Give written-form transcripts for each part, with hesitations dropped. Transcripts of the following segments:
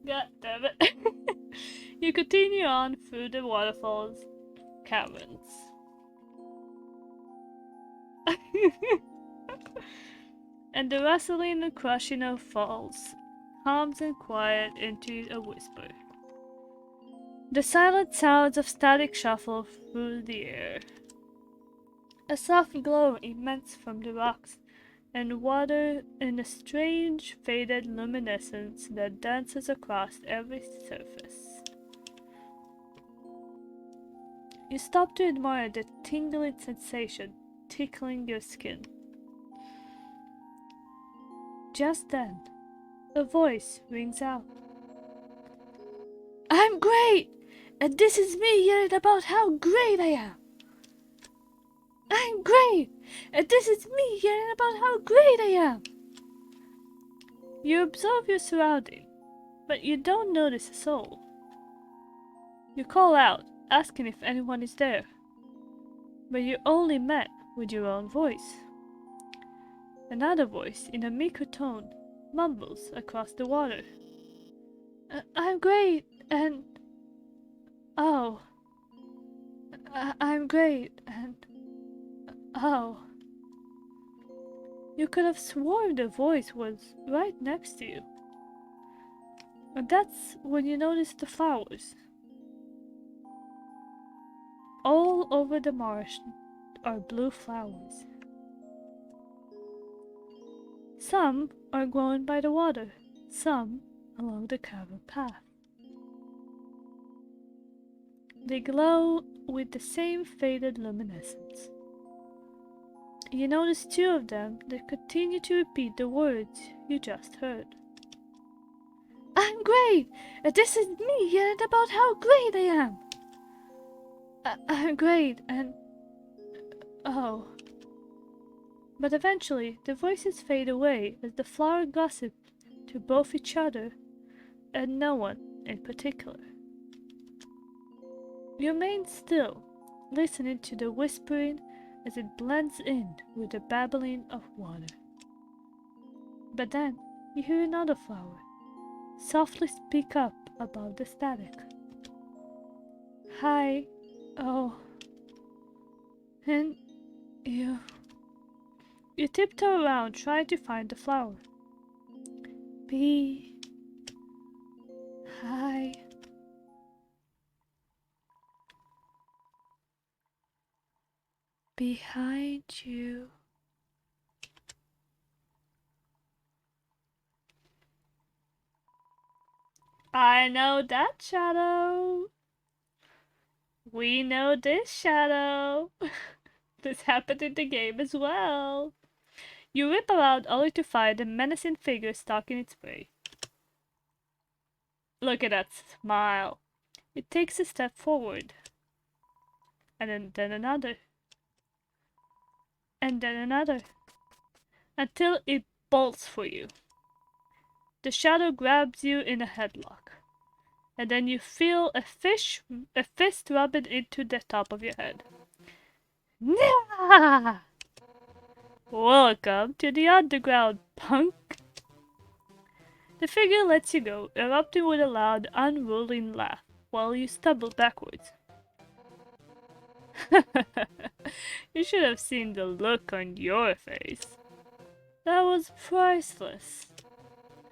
God damn it. You continue on through the waterfall's caverns. And the rustling and crushing of falls hums and quiet into a whisper. The silent sounds of static shuffle through the air. A soft glow emanates from the rocks and water in a strange faded luminescence that dances across every surface. You stop to admire the tingling sensation tickling your skin. Just then, a voice rings out. I'm great! And this is me yelling about how great I am! I'm great! And this is me yelling about how great I am! You observe your surroundings, but you don't notice a soul. You call out, asking if anyone is there, but you're only met with your own voice. Another voice, in a meeker tone, mumbles across the water. I'm great, and... oh. I'm great, and... oh. You could have sworn the voice was right next to you. And that's when you notice the flowers. All over the marsh are blue flowers. Some are growing by the water, some along the cavern path. They glow with the same faded luminescence. You notice two of them that continue to repeat the words you just heard. I'm great! And this is me yelling about how great I am! I'm great, and... oh. But eventually, the voices fade away as the flowers gossip to both each other and no one in particular. You remain still, listening to the whispering as it blends in with the babbling of water. But then, you hear another flower softly speak up above the static. Hi, oh, and you... You tiptoe around trying to find the flower. Hi. Behind you. I know that shadow. We know this shadow. This happened in the game as well. You whip around only to find a menacing figure stalking its prey. Look at that smile. It takes a step forward. And then another. And then another. Until it bolts for you. The shadow grabs you in a headlock. And then you feel a fist rubbing into the top of your head. Nyah! Welcome to the underground, punk! The figure lets you go, erupting with a loud, unruly laugh, while you stumble backwards. You should have seen the look on your face. That was priceless.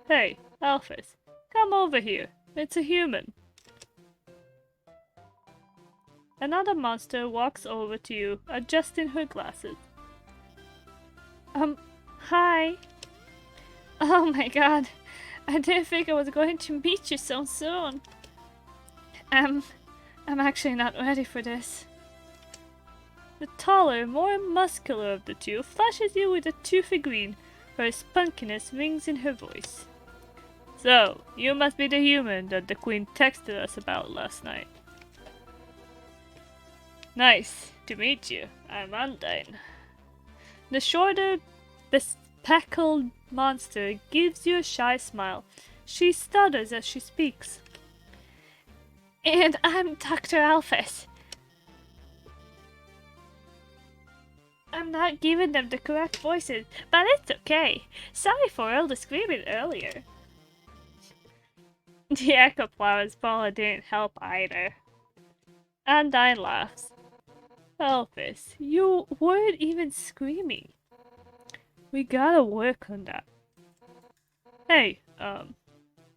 Hey, Alphys, come over here. It's a human. Another monster walks over to you, adjusting her glasses. Hi. Oh my god. I didn't think I was going to meet you so soon. I'm actually not ready for this. The taller, more muscular of the two flashes you with a toothy grin, her spunkiness rings in her voice. So, you must be the human that the queen texted us about last night. Nice to meet you. I'm Undyne. The shorter, bespectacled monster gives you a shy smile. She stutters as she speaks. And I'm Dr. Alphys. I'm not giving them the correct voices, but it's okay. Sorry for all the screaming earlier. The echo flowers probably didn't help either. Undyne laughs. Elvis, you weren't even screaming. We gotta work on that. Hey,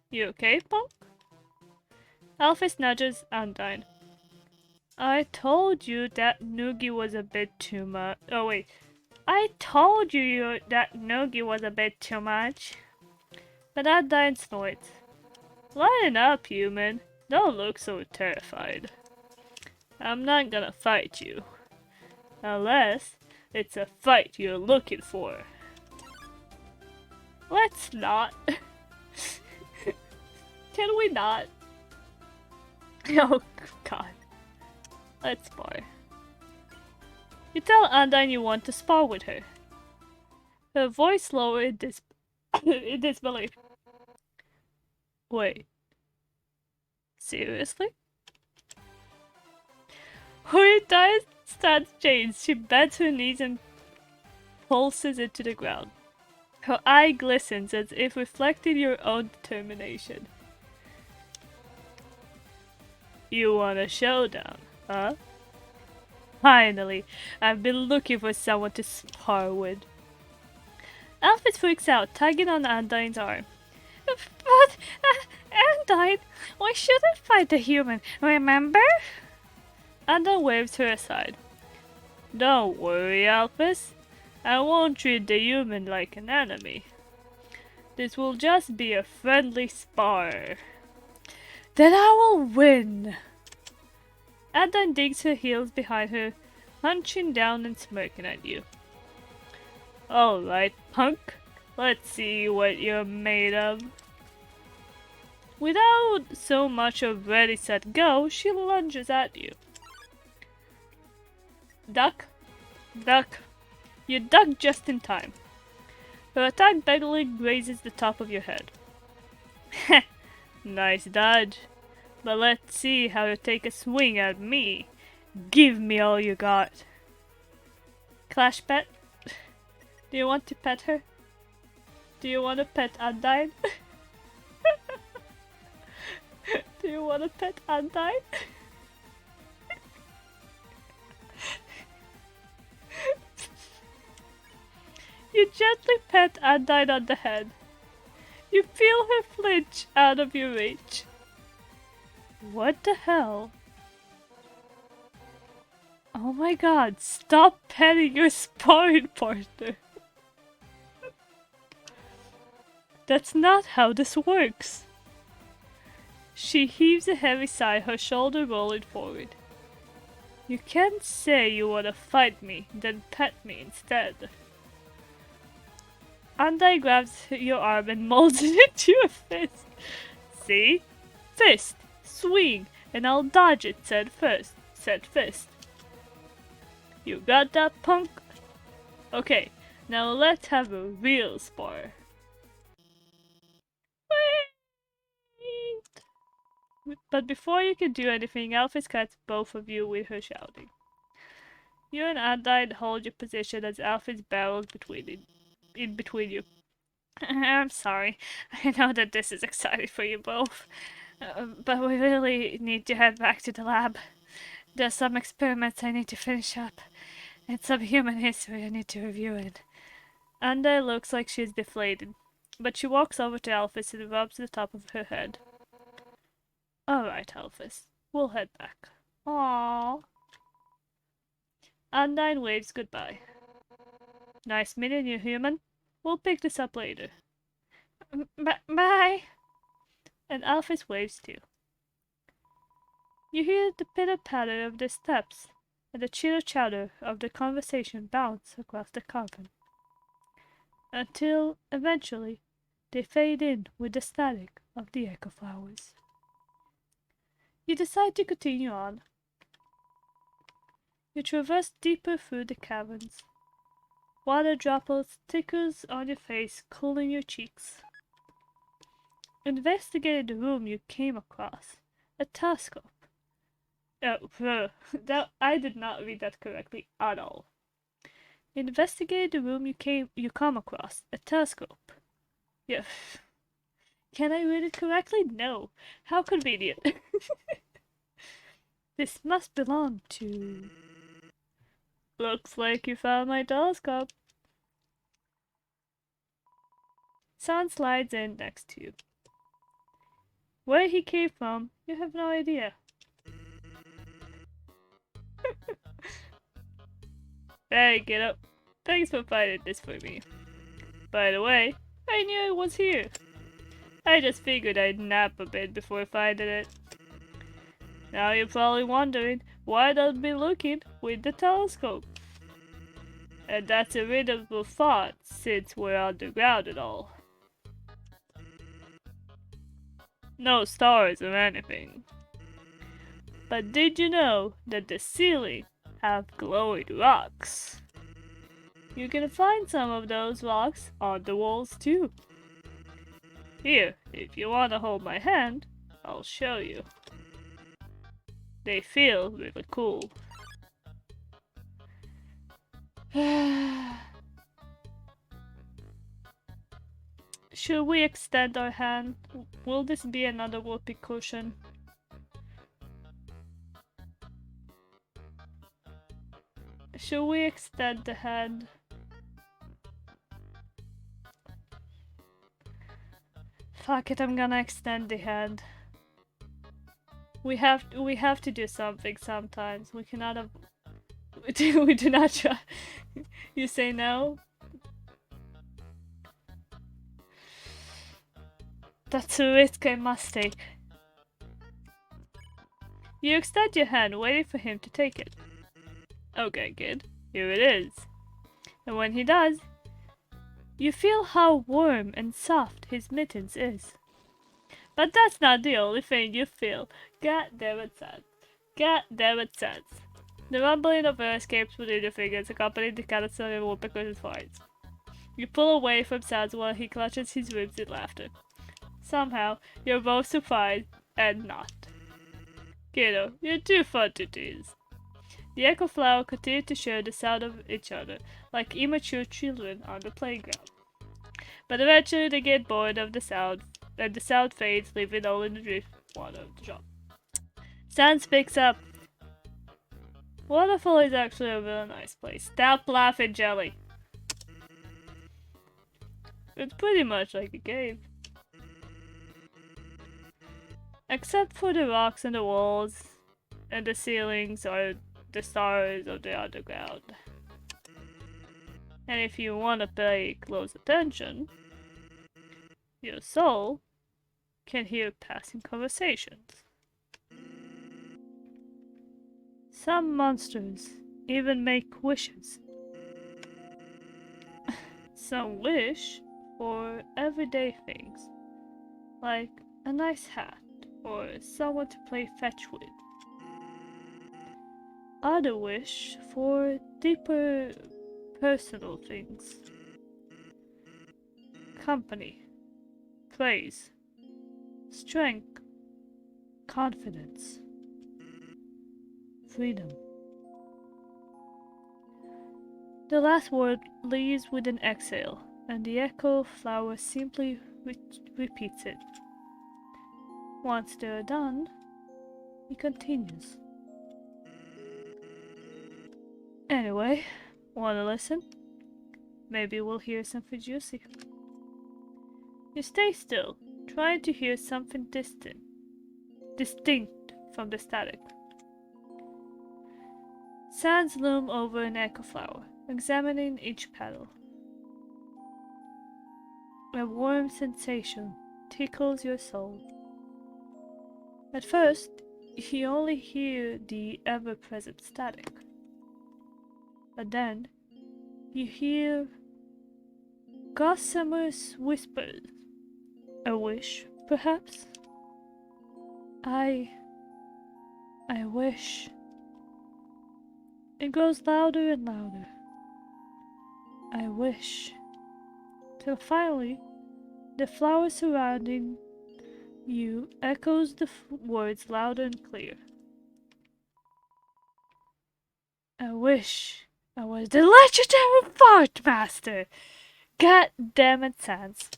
you okay, Punk? Elvis nudges Undyne. I told you that Noogie was a bit too much. Oh wait, I told you that Noogie was a bit too much. But Undyne snorts. Lighten up, human. Don't look so terrified. I'm not gonna fight you. Unless it's a fight you're looking for. Let's not. Can we not? Oh, God. Let's spar. You tell Undyne you want to spar with her. Her voice lowered in in disbelief. Wait. Seriously? Her entire stance changed. She bends her knees and pulses into the ground. Her eye glistens as if reflecting your own determination. You want a showdown, huh? Finally, I've been looking for someone to spar with. Alfred freaks out, tugging on Undyne's arm. But, Undyne, we shouldn't fight the human, remember? Undyne waves her aside. Don't worry, Alphys. I won't treat the human like an enemy. This will just be a friendly spar. Then I will win! Undyne digs her heels behind her, hunching down and smirking at you. Alright, punk. Let's see what you're made of. Without so much of ready, set, go, she lunges at you. Duck. Duck. You duck just in time. Her attack barely grazes the top of your head. Heh, nice dodge. But let's see how you take a swing at me. Give me all you got. Clash pet? Do you want to pet her? Do you want to pet Undyne? Do you want to pet Undyne? You gently pet Undyne on the head. You feel her flinch out of your reach. What the hell? Oh my god, stop petting your sparring partner. That's not how this works. She heaves a heavy sigh, her shoulder rolling forward. You can't say you wanna fight me, then pet me instead. Undyne grabs your arm and molds it into a fist. See? Fist, swing, and I'll dodge it, said fist. You got that, punk? Okay, now let's have a real spar. But before you can do anything, Alphys cuts both of you with her shouting. You and Undyne hold your position as Alphys barrels in between you. I'm sorry. I know that this is exciting for you both. But we really need to head back to the lab. There's some experiments I need to finish up, and some human history I need to review it. Undyne looks like she's deflated, but she walks over to Alphys and rubs the top of her head. Alright, Alphys. We'll head back. Aww. Undyne waves goodbye. Nice meeting you, human. We'll pick this up later. Bye! And Alphys waves too. You hear the pitter-patter of their steps, and the chitter-chatter of the conversation bounce across the cavern. Until, eventually, they fade in with the static of the echo flowers. You decide to continue on. You traverse deeper through the caverns. Water droplets tickles on your face, cooling your cheeks. Investigating the room you came across. A telescope. I did not read that correctly at all. Investigate the room you come across. A telescope. Yeah. Can I read it correctly? No. How convenient. This must belong to... Looks like you found my telescope. Someone slides in next to you. Where he came from, you have no idea. Hey, get up. Thanks for finding this for me. By the way, I knew it was here. I just figured I'd nap a bit before finding it. Now you're probably wondering why I'd be looking with the telescope. And that's a reasonable thought since we're underground and all. No stars or anything. But did you know that the ceiling have glowing rocks? You can find some of those rocks on the walls too. Here, if you want to hold my hand, I'll show you. They feel really cool. Should we extend our hand? Will this be another whoopee cushion? Should we extend the hand? Fuck it, I'm gonna extend the hand. We have to do something sometimes. We cannot have... we do not try. You say no? That's a risk I must take. You extend your hand, waiting for him to take it. Okay, kid. Here it is. And when he does, you feel how warm and soft his mittens is. But that's not the only thing you feel. God damn it, Sans. God damn it, Sans. The rumbling of air escapes within your fingers, accompanying the caterpillar and woodpecker's farts. You pull away from Sans while he clutches his ribs in laughter. Somehow, you're both surprised and not. Kiddo, you're too fun to tease. The echo flower continued to share the sound of each other, like immature children on the playground. But eventually they get bored of the sound, and the sound fades, leaving only the drift water of the drop. Sans picks up. Waterfall is actually a really nice place. Stop laughing, Jelly. It's pretty much like a cave. Except for the rocks and the walls, and the ceilings are the stars of the underground. And if you want to pay close attention, your soul can hear passing conversations. Some monsters even make wishes. Some wish for everyday things, like a nice hat or someone to play fetch with. Others wish for deeper personal things. Company, praise, strength, confidence, freedom. The last word leaves with an exhale, and the echo flower simply repeats it. Once they're done, he continues. Anyway, wanna listen? Maybe we'll hear something juicy. You stay still, trying to hear something distinct from the static. Sands loom over an echo flower, examining each petal. A warm sensation tickles your soul. At first, you only hear the ever-present static. But then, you hear gossamer's whispers. A wish, perhaps? I wish. It grows louder and louder. I wish. Till finally, the flower surrounding you echoes the words loud and clear. I wish I was the legendary fart master. God damn it, Sans.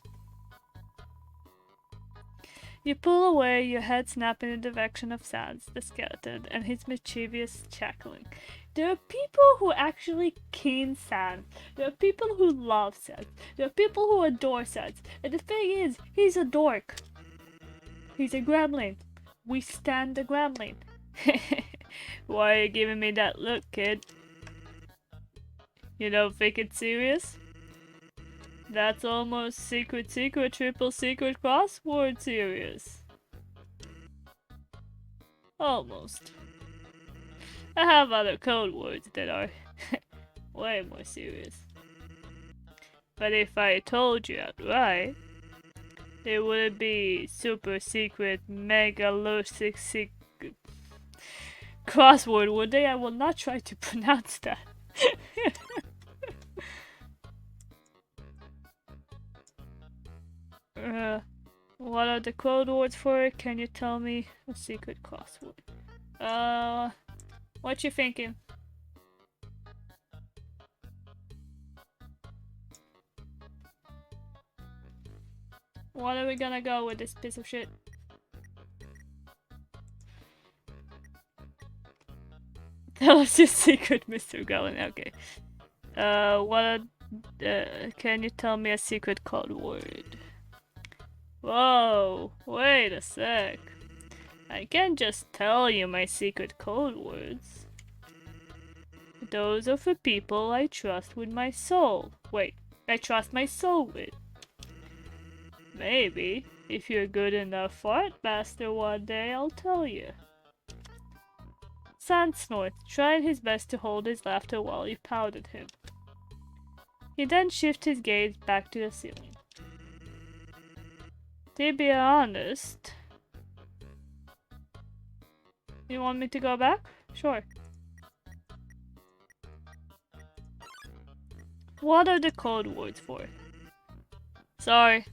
You pull away, your head snapping in the direction of Sans, the skeleton, and his mischievous chuckling. There are people who actually kin Sans. There are people who love Sans. There are people who adore Sans. And the thing is, he's a dork. He's a gremlin. We stand the gremlin. Why are you giving me that look, kid? You don't think it's serious? That's almost secret, triple secret crossword serious. Almost. I have other code words that are way more serious. But if I told you outright, they wouldn't be super secret, megalotic crossword, would they? I will not try to pronounce that. What are the code words for it? Can you tell me a secret crossword? What you thinking? What are we gonna go with this piece of shit? Tell us your secret, Mr. Gowan. Okay. Can you tell me a secret code word? Whoa, wait a sec. I can't just tell you my secret code words. Those are for people I trust with my soul. Wait, I trust my soul with. Maybe, if you're good enough fart master one day, I'll tell you. Sans snorted, trying his best to hold his laughter while you pouted him. He then shifted his gaze back to the ceiling. To be honest... You want me to go back? Sure. What are the code words for? Sorry.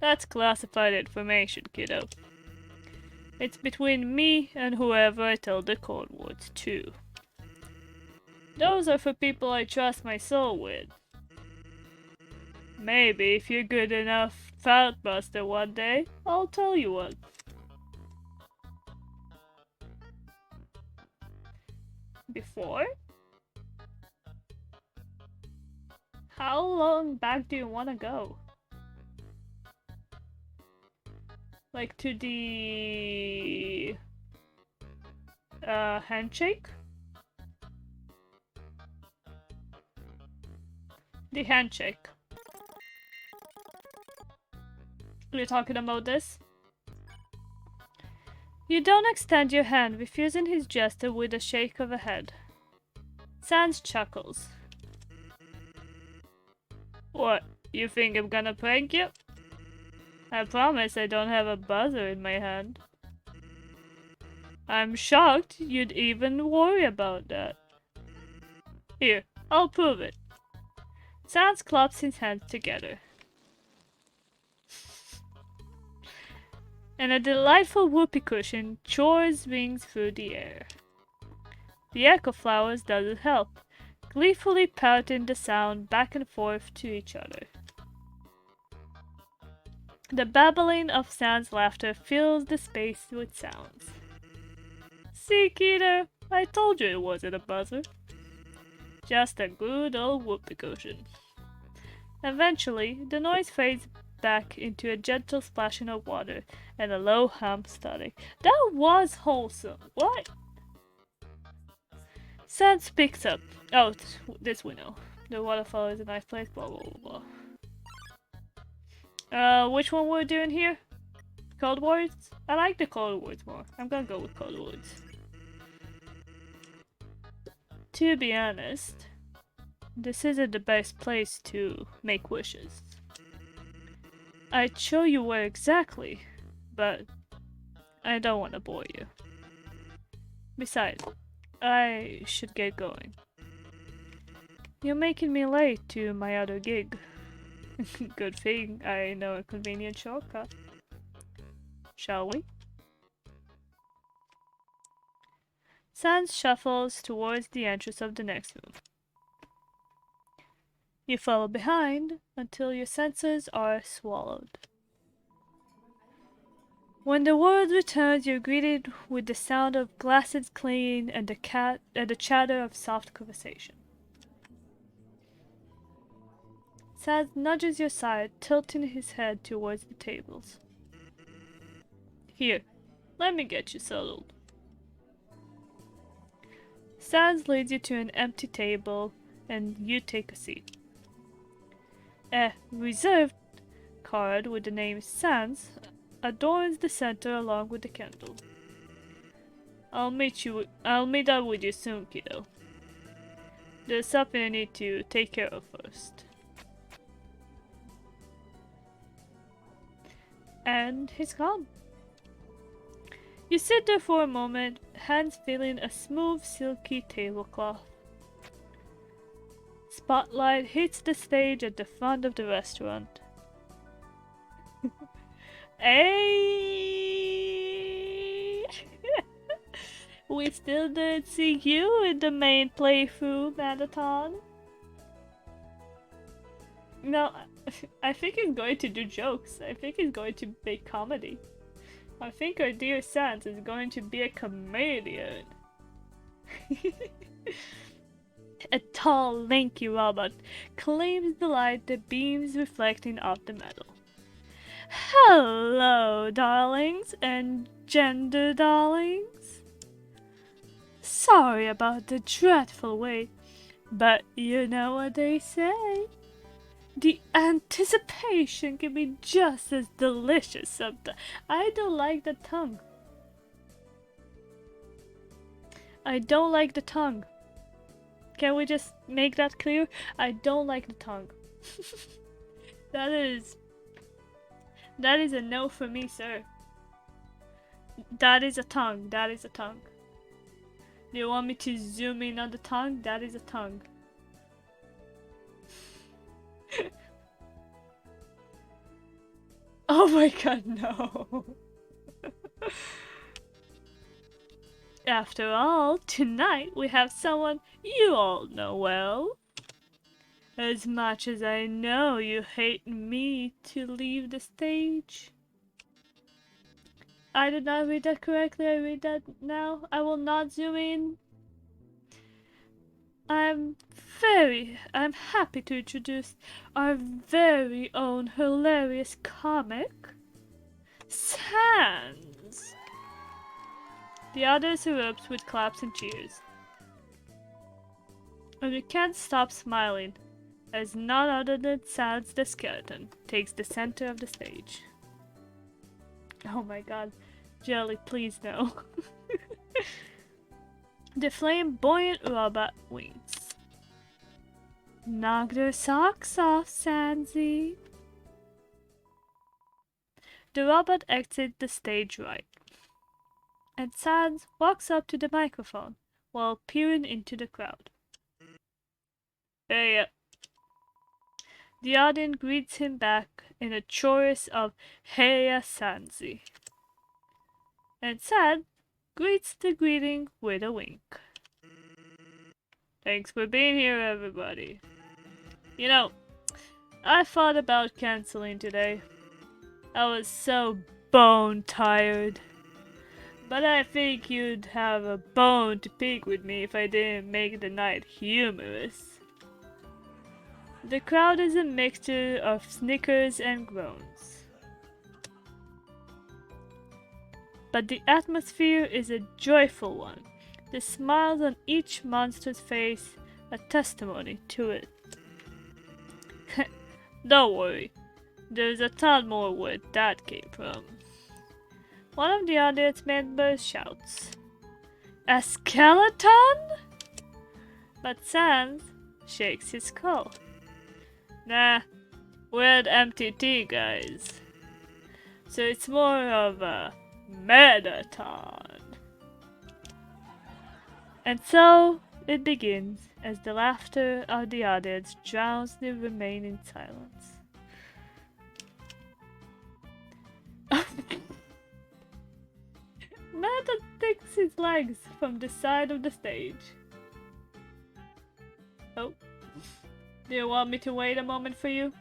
That's classified information, kiddo. It's between me and whoever I tell the code words to. Those are for people I trust my soul with. Maybe if you're good enough Fatbuster one day, I'll tell you one. Before? How long back do you want to go? Like to the... handshake? The handshake. You're talking about this? You don't extend your hand, refusing his gesture with a shake of a head. Sans chuckles. What, you think I'm gonna prank you? I promise I don't have a buzzer in my hand. I'm shocked you'd even worry about that. Here, I'll prove it. Sans claps his hands together. And a delightful whoopee cushion chores rings through the air. The echo flowers doesn't help, gleefully pouting the sound back and forth to each other. The babbling of Sans' laughter fills the space with sounds. See, Keter, I told you it wasn't a buzzer. Just a good old whoopee cushion. Eventually, the noise fades back into a gentle splashing of water and a low hum static. That was wholesome. What? Sans picks up. Oh, this we know. The waterfall is a nice place, blah blah blah blah. Which one we're doing here? Cold words? I like the cold words more. I'm gonna go with cold words. To be honest, this isn't the best place to make wishes. I'd show you where exactly, but I don't want to bore you. Besides, I should get going. You're making me late to my other gig. Good thing I know a convenient shortcut. Shall we? Sans shuffles towards the entrance of the next room. You follow behind until your senses are swallowed. When the world returns, you're greeted with the sound of glasses clinking and the chatter of soft conversation. Saz nudges your side, tilting his head towards the tables. Here, let me get you settled. Saz leads you to an empty table, and you take a seat. A reserved card with the name Sans adorns the center along with the candle. I'll meet up with you soon, kiddo. There's something I need to take care of first. And he's gone. You sit there for a moment, hands feeling a smooth, silky tablecloth. Spotlight hits the stage at the front of the restaurant. Hey! We still didn't see you in the main playthrough, Marathon. No, I think he's going to do jokes. I think he's going to make comedy. I think our dear Sans is going to be a comedian. A tall, lanky robot claims the light that beams reflecting off the metal. Hello, darlings and gender darlings. Sorry about the dreadful wait, but you know what they say. The anticipation can be just as delicious sometimes. I don't like the tongue. I don't like the tongue. Can we just make that clear? I don't like the tongue. That is a no for me, sir. That is a tongue. That is a tongue. Do you want me to zoom in on the tongue? That is a tongue. Oh my god, no. After all, tonight we have someone you all know well. As much as I know you hate me to leave the stage. I did not read that correctly. I read that now. I will not zoom in. I'm happy to introduce our very own hilarious comic, Sans. The others erupt with claps and cheers. And we can't stop smiling, as none other than Sans the Skeleton takes the center of the stage. Oh my god, Jelly, please no. The flamboyant robot winks. Knock their socks off, Sansy. The robot exits the stage right, and Sans walks up to the microphone while peering into the crowd. Hey, the audience greets him back in a chorus of Heya Sansi. And Sans greets the greeting with a wink. Thanks for being here, everybody. You know, I thought about canceling today. I was so bone tired. But I think you'd have a bone to pick with me if I didn't make the night humorous. The crowd is a mixture of snickers and groans. But the atmosphere is a joyful one. The smiles on each monster's face a testimony to it. Don't worry, there's a ton more where that came from. One of the audience members shouts, "A skeleton?" But Sans shakes his skull. Nah, we're at MTT, guys. So it's more of a marathon. And so it begins as the laughter of the audience drowns the remaining silence. Marathon takes his legs from the side of the stage. Oh. Do you want me to wait a moment for you?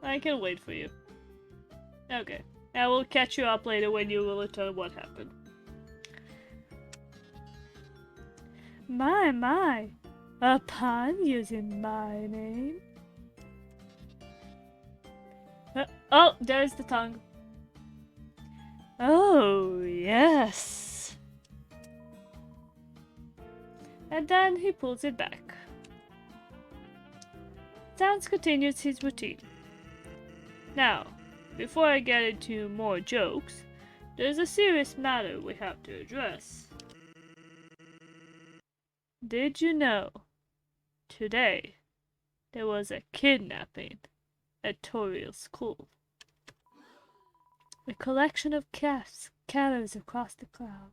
I can wait for you. Okay. I will catch you up later when you will return what happened. My. A pun using my name? Oh, there's the tongue. Oh, yes. And then he pulls it back. Sans continues his routine. Now, before I get into more jokes, there's a serious matter we have to address. Did you know, today, there was a kidnapping at Toriel School? A collection of cats scatters across the cloud.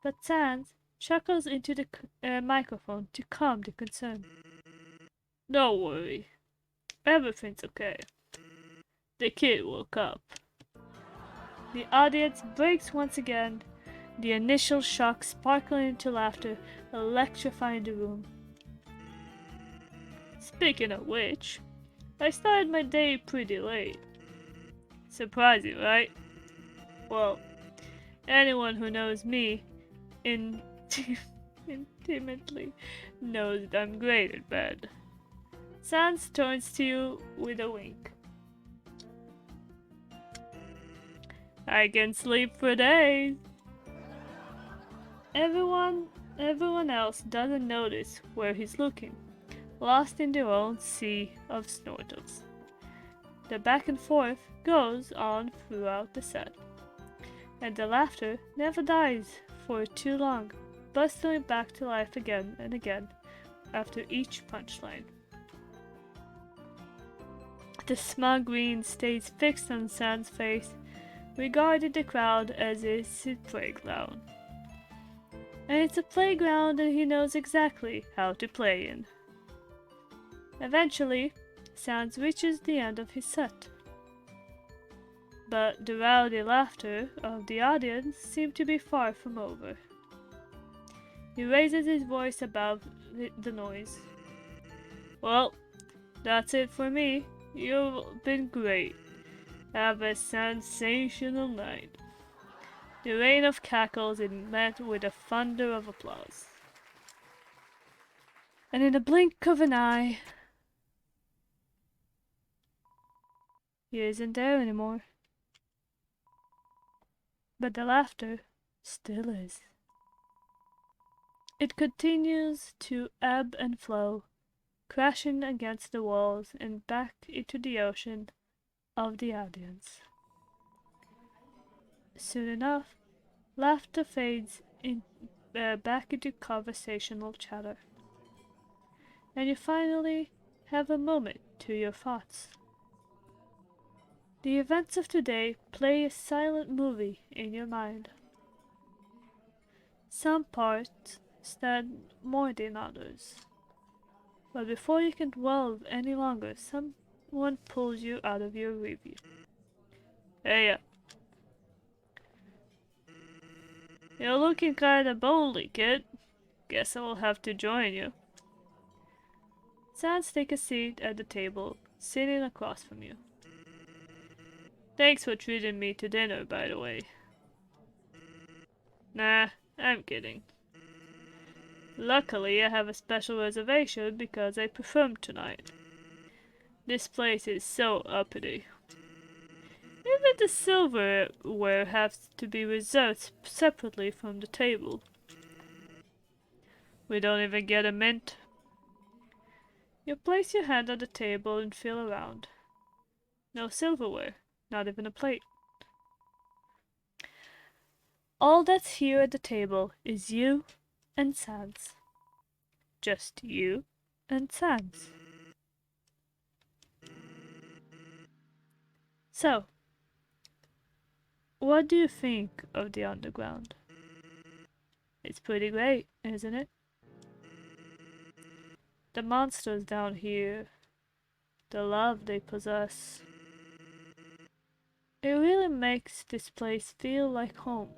But Sans chuckles into the microphone to calm the concern. Don't worry, everything's okay. The kid woke up. The audience breaks once again, the initial shock sparkling into laughter, electrifying the room. Speaking of which, I started my day pretty late. Surprising, right? Well, anyone who knows me intimately knows that I'm great at bed. Sans turns to you with a wink. I can sleep for days. Everyone else doesn't notice where he's looking, lost in their own sea of snortles. The back and forth goes on throughout the set, and the laughter never dies for too long, bustling back to life again and again after each punchline. The smug grin stays fixed on Sans' face, regarding the crowd as it's his playground. And it's a playground that he knows exactly how to play in. Eventually, Sans reaches the end of his set. But the rowdy laughter of the audience seemed to be far from over. He raises his voice above the noise. Well, that's it for me. You've been great. Have a sensational night. The rain of cackles is met with a thunder of applause. And in the blink of an eye, he isn't there anymore. But the laughter still is. It continues to ebb and flow, crashing against the walls and back into the ocean of the audience. Soon enough, laughter fades back into conversational chatter, and you finally have a moment to your thoughts. The events of today play a silent movie in your mind. Some parts stand more than others. But before you can dwell any longer, someone pulls you out of your review. Hey, you're looking kinda lonely, kid. Guess I will have to join you. Sans takes a seat at the table, sitting across from you. Thanks for treating me to dinner, by the way. Nah, I'm kidding. Luckily, I have a special reservation because I performed tonight. This place is so uppity. Even the silverware has to be reserved separately from the table. We don't even get a mint. You place your hand on the table and feel around. No silverware, not even a plate. All that's here at the table is you and Sans. Just you and Sans. So, what do you think of the underground? It's pretty great, isn't it? The monsters down here, the love they possess. It really makes this place feel like home.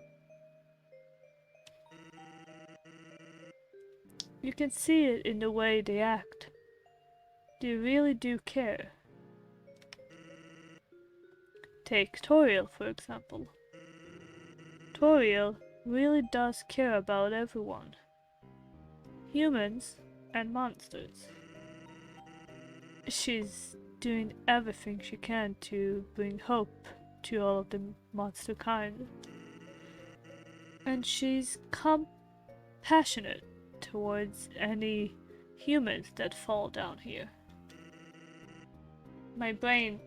You can see it in the way they act, They really do care. Take Toriel, for example. Toriel really does care about everyone. Humans and monsters. She's doing everything she can to bring hope to all of the monster kind. And she's compassionate towards any humans that fall down here. My brain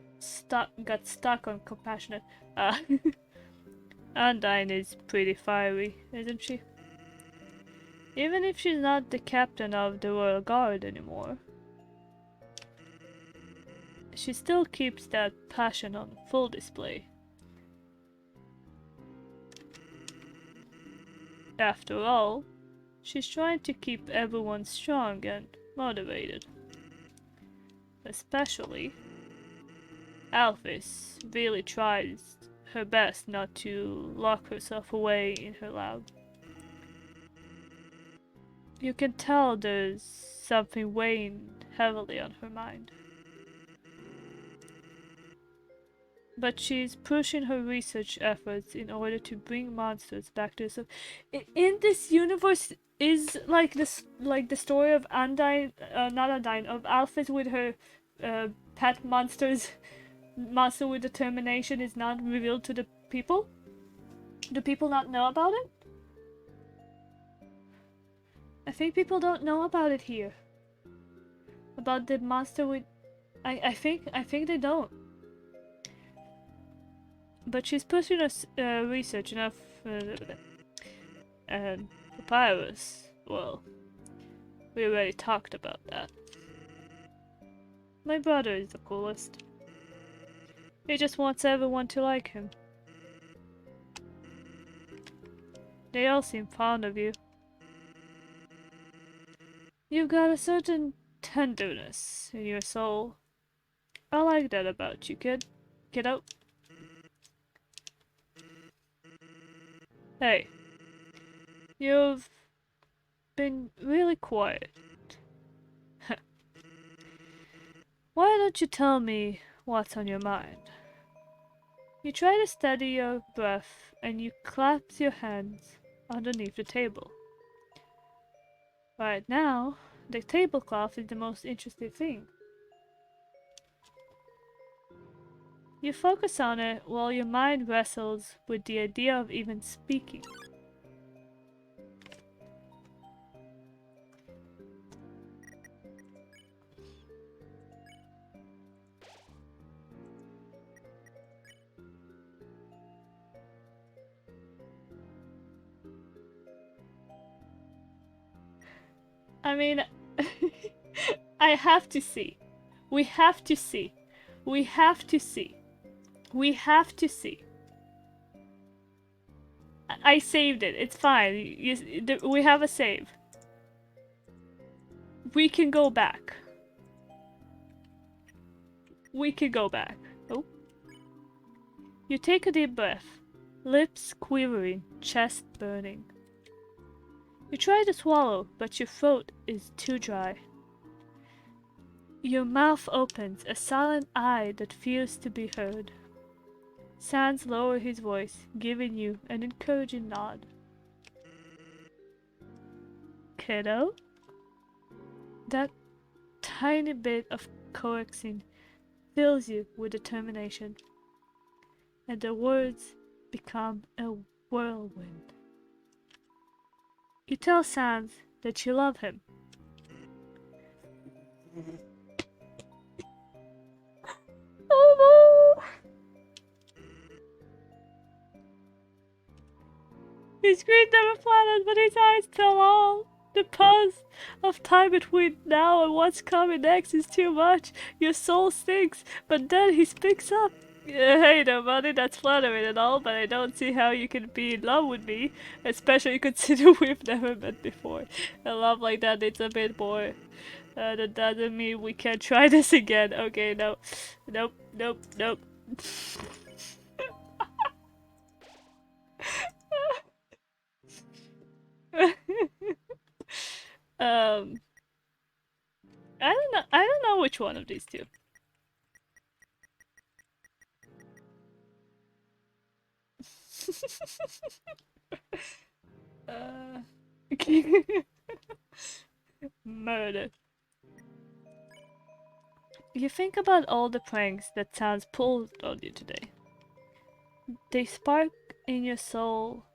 got stuck on compassionate. Undyne is pretty fiery, isn't she? Even if she's not the captain of the Royal Guard anymore, she still keeps that passion on full display. After all, she's trying to keep everyone strong and motivated. Especially, Alphys really tries her best not to lock herself away in her lab. You can tell there's something weighing heavily on her mind. But she's pushing her research efforts in order to bring monsters back to us. In this universe is like this, like the story of Undyne, not Undyne, of Alphys with her pet monsters. Monster with determination is not revealed to the people. Do people not know about it? I think people don't know about it here. About the monster with, I think they don't. But she's pushing us research enough. And Papyrus, well, we already talked about that. My brother is the coolest. He just wants everyone to like him. They all seem fond of you. You've got a certain tenderness in your soul. I like that about you, kiddo. Hey, you've been really quiet. Why don't you tell me what's on your mind? You try to steady your breath and you clasp your hands underneath the table. Right now, the tablecloth is the most interesting thing. You focus on it while your mind wrestles with the idea of even speaking. I mean, I have to see. We have to see. We have to see. We have to see. I saved it. It's fine. We have a save. We can go back. We can go back. Oh. You take a deep breath. Lips quivering, chest burning. You try to swallow, but your throat is too dry. Your mouth opens, a silent eye that fears to be heard. Sans lower his voice, giving you an encouraging nod. Kiddo? That tiny bit of coaxing fills you with determination, and the words become a whirlwind. You tell Sans that you love him. Oh no! His screen never flattened, but his eyes tell all. The pause of time between now and what's coming next is too much. Your soul sinks, but then he speaks up. Hey there, buddy, that's flattering and all, but I don't see how you can be in love with me, especially considering we've never met before. A love like that needs a bit more. That doesn't mean we can't try this again. Okay, no. Nope, nope, nope. um, I don't know which one of these two. uh, Murder. You think about all the pranks that Sans pulled on you today. They spark in your soul,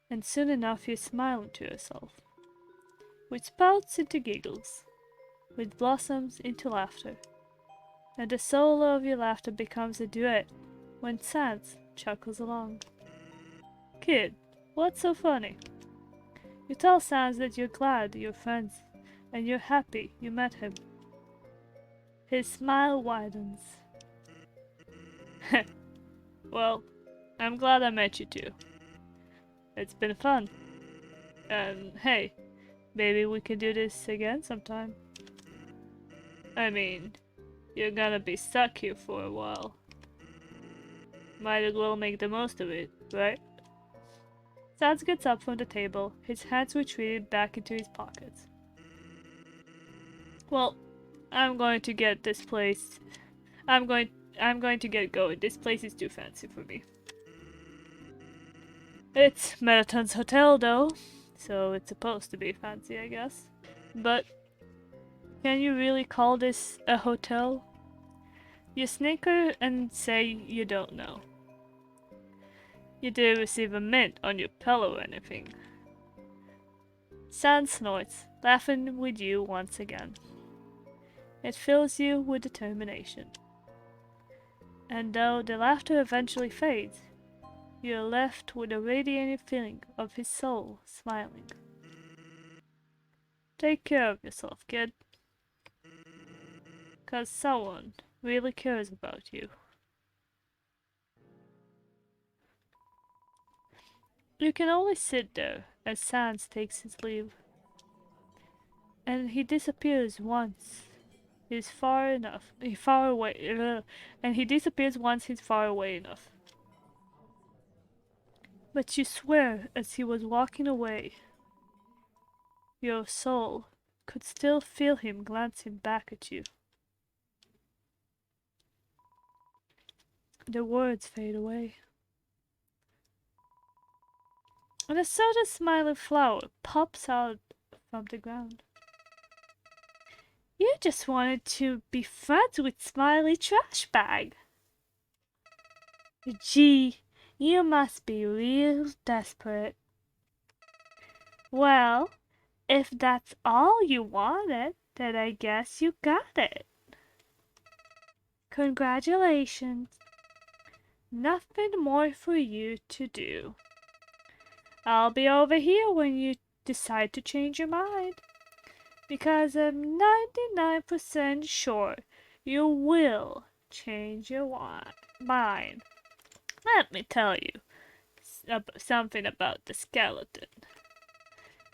and soon enough you smile to yourself, which sprouts into giggles, which blossoms into laughter, and the solo of your laughter becomes a duet when Sans chuckles along. Kid, what's so funny? You tell Sans that you're glad you're friends, and you're happy you met him. His smile widens. Well, I'm glad I met you too. It's been fun. And hey, maybe we can do this again sometime. I mean, you're gonna be stuck here for a while. Might as well make the most of it, right? Sans gets up from the table, his hands retreated back into his pockets. Well, I'm going to get this place. I'm going to get going. This place is too fancy for me. It's Marathon's hotel though, so it's supposed to be fancy, I guess. But can you really call this a hotel? You snicker and say you don't know. You didn't receive a mint on your pillow or anything. Sans snorts, laughing with you once again. It fills you with determination. And though the laughter eventually fades, you are left with a radiating feeling of his soul smiling. Take care of yourself, kid. 'Cause someone really cares about you. You can only sit there as Sans takes his leave. And he disappears once he's far enough. And he disappears once he's far away enough. But you swear as he was walking away, your soul could still feel him glancing back at you. The words fade away. And a certain smiling flower pops out from the ground. You just wanted to be friends with Smiley Trash Bag. Gee, you must be real desperate. Well, if that's all you wanted, then I guess you got it. Congratulations. Nothing more for you to do. I'll be over here when you decide to change your mind. Because I'm 99% sure you will change your mind. Let me tell you something about the skeleton.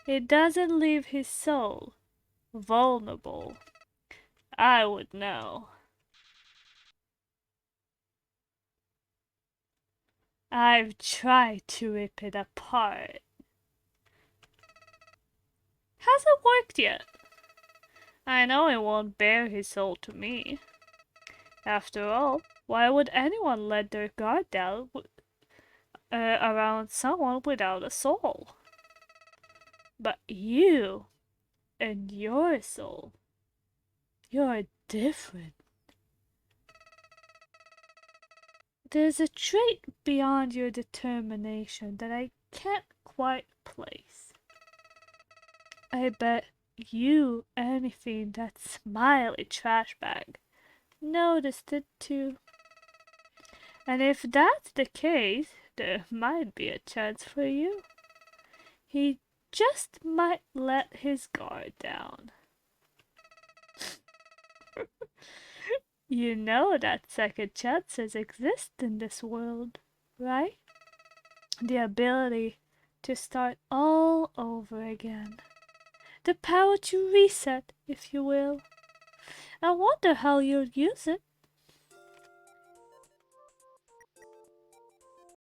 It doesn't leave his soul vulnerable. I would know. I've tried to rip it apart. Hasn't worked yet. I know it won't bear his soul to me. After all, why would anyone let their guard down around someone without a soul? But you and your soul, you're different. There's a trait beyond your determination that I can't quite place. I bet you anything that Smiley Trash Bag noticed it too. And if that's the case, there might be a chance for you. He just might let his guard down. You know that second chances exist in this world, right? The ability to start all over again. The power to reset, if you will. I wonder how you'll use it.